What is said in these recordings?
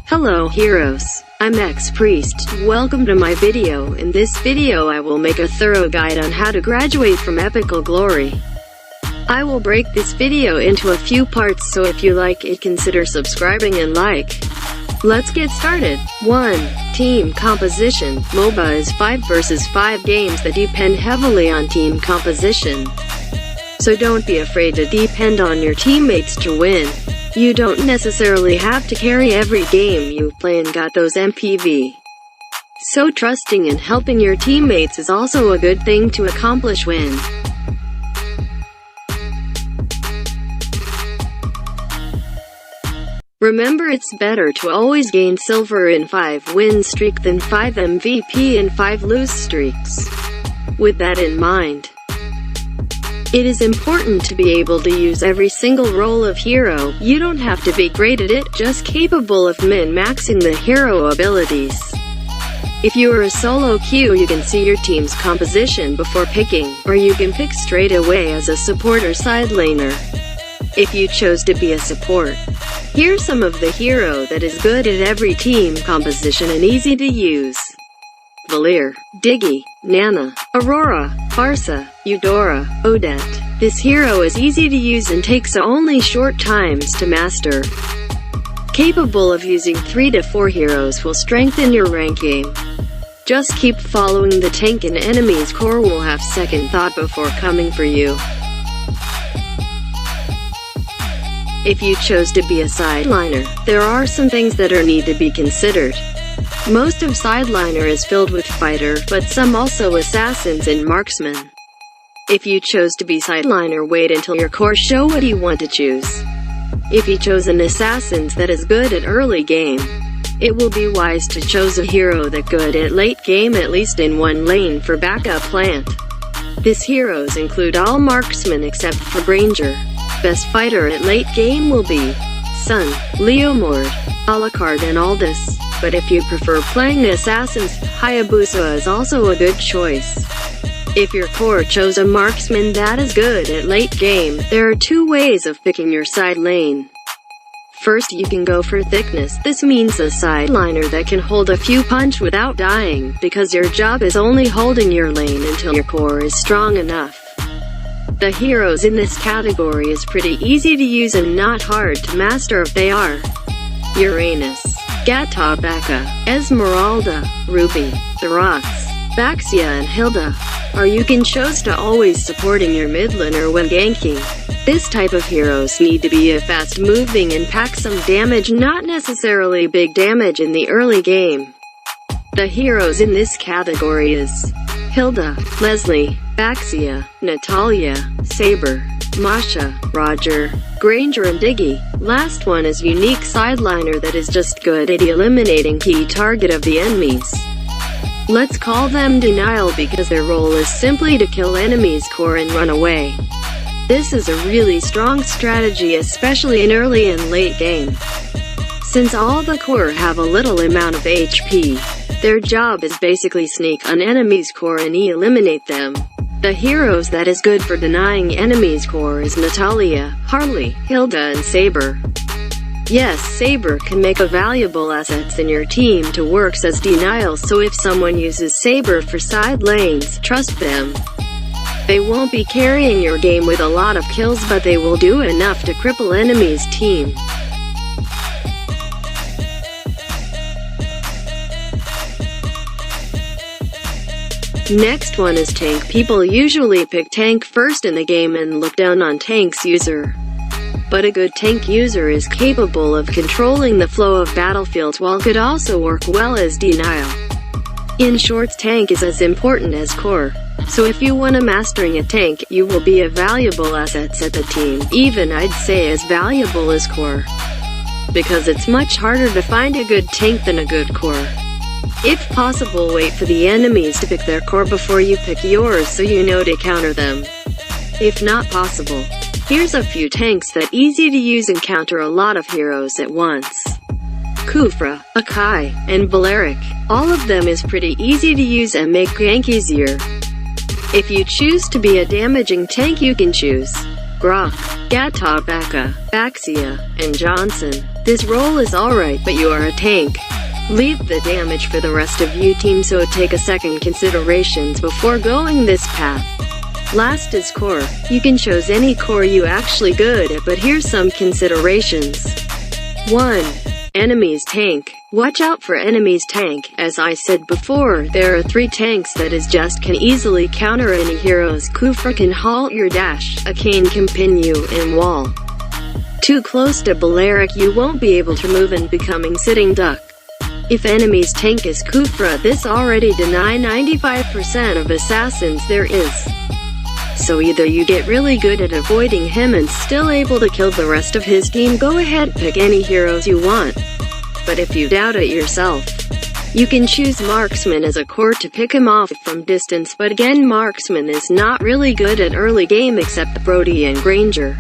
Hello heroes, I'm X-Priest. Welcome to my video. In this video I will make a thorough guide on how to graduate from epical glory. I will break this video into a few parts, so if you like it, consider subscribing and like. Let's get started. 1. Team composition. MOBA is 5 versus 5 games that depend heavily on team composition. So don't be afraid to depend on your teammates to win. You don't necessarily have to carry every game you play and got those MPV. So trusting and helping your teammates is also a good thing to accomplish win. Remember, it's better to always gain silver in 5 win streak than 5 MVP in 5 lose streaks. With that in mind, it is important to be able to use every single role of hero. You don't have to be great at it, just capable of min-maxing the hero abilities. If you are a solo queue, you can see your team's composition before picking, or you can pick straight away as a support or side laner. If you chose to be a support, here's some of the hero that is good at every team composition and easy to use. Valier, Diggy, Nana, Aurora, Barca, Eudora, Odette. This hero is easy to use and takes only short times to master. Capable of using 3 to 4 heroes will strengthen your rank game. Just keep following the tank and enemy's core will have second thought before coming for you. If you chose to be a sideliner, there are some things that need to be considered. Most of sideliner is filled with fighter, but some also assassins and marksmen. If you chose to be sideliner, wait until your core show what you want to choose. If you chose an assassins that is good at early game, it will be wise to choose a hero that good at late game, at least in one lane for backup plant. These heroes include all marksmen except for Granger. Best fighter at late game will be Sun, Leomord, Alucard and Aldous. But if you prefer playing assassins, Hayabusa is also a good choice. If your core chose a marksman that is good at late game, there are 2 ways of picking your side lane. First, you can go for thickness. This means a sideliner that can hold a few punch without dying, because your job is only holding your lane until your core is strong enough. The heroes in this category is pretty easy to use and not hard to master if they are Uranus, Gatabaka, Esmeralda, Ruby, Therax, Baxia and Hilda. Or you can choose to always supporting your mid laner when ganking. This type of heroes need to be fast moving and pack some damage, not necessarily big damage in the early game. The heroes in this category is Hilda, Leslie, Baxia, Natalia, Saber, Masha, Roger, Granger and Diggy. Last one is unique sideliner that is just good at eliminating key target of the enemies. Let's call them Denial because their role is simply to kill enemies' core and run away. This is a really strong strategy, especially in early and late game. Since all the core have a little amount of HP, their job is basically sneak on enemies' core and eliminate them. The heroes that is good for denying enemies' core is Natalia, Harley, Hilda and Saber. Yes, Saber can make a valuable assets in your team to works as denial, so if someone uses Saber for side lanes, trust them. They won't be carrying your game with a lot of kills, but they will do enough to cripple enemies' team. Next one is tank. People usually pick tank first in the game and look down on tank's user. But a good tank user is capable of controlling the flow of battlefields while could also work well as denial. In short, tank is as important as core. So if you want to mastering a tank, you will be a valuable assets at the team, even I'd say as valuable as core. Because it's much harder to find a good tank than a good core. If possible, wait for the enemies to pick their core before you pick yours so you know to counter them. If not possible, here's a few tanks that easy to use and counter a lot of heroes at once. Kufra, Akai, and Baleric. All of them is pretty easy to use and make gank easier. If you choose to be a damaging tank, you can choose Grok, Gatabaka, Baxia, and Johnson. This role is alright, but you are a tank. Leave the damage for the rest of you team, so take a second considerations before going this path. Last is core. You can choose any core you actually good at, but here's some considerations. 1. Enemies tank. Watch out for enemies tank. As I said before, there are 3 tanks that is just can easily counter any heroes. Kufra can halt your dash, a Kane can pin you in wall. Too close to Balearic you won't be able to move and becoming sitting duck. If enemies tank is Kufra, this already deny 95% of assassins there is. So either you get really good at avoiding him and still able to kill the rest of his team, go ahead pick any heroes you want. But if you doubt it yourself, you can choose Marksman as a core to pick him off from distance, but again Marksman is not really good at early game except Brody and Granger.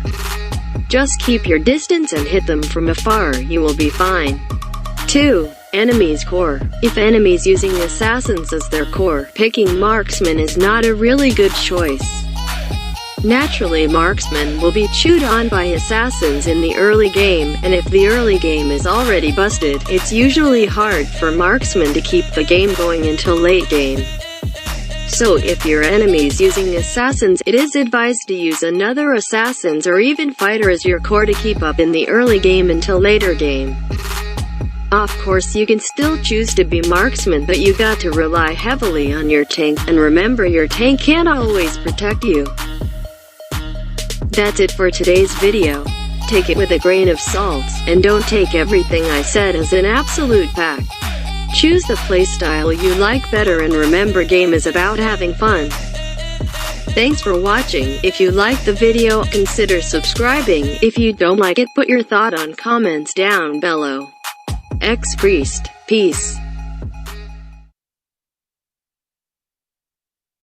Just keep your distance and hit them from afar, you will be fine. 2. Enemies core. If enemies using assassins as their core, picking Marksman is not a really good choice. Naturally, Marksman will be chewed on by assassins in the early game, and if the early game is already busted, it's usually hard for Marksman to keep the game going until late game. So if your enemies using assassins, it is advised to use another assassins or even fighter as your core to keep up in the early game until later game. Of course you can still choose to be Marksman, but you got to rely heavily on your tank, and remember your tank can't always protect you. That's it for today's video. Take it with a grain of salt, and don't take everything I said as an absolute fact. Choose the playstyle you like better, and remember game is about having fun. Thanks for watching. If you like the video, consider subscribing. If you don't like it, put your thought on comments down below. X Priest. Peace.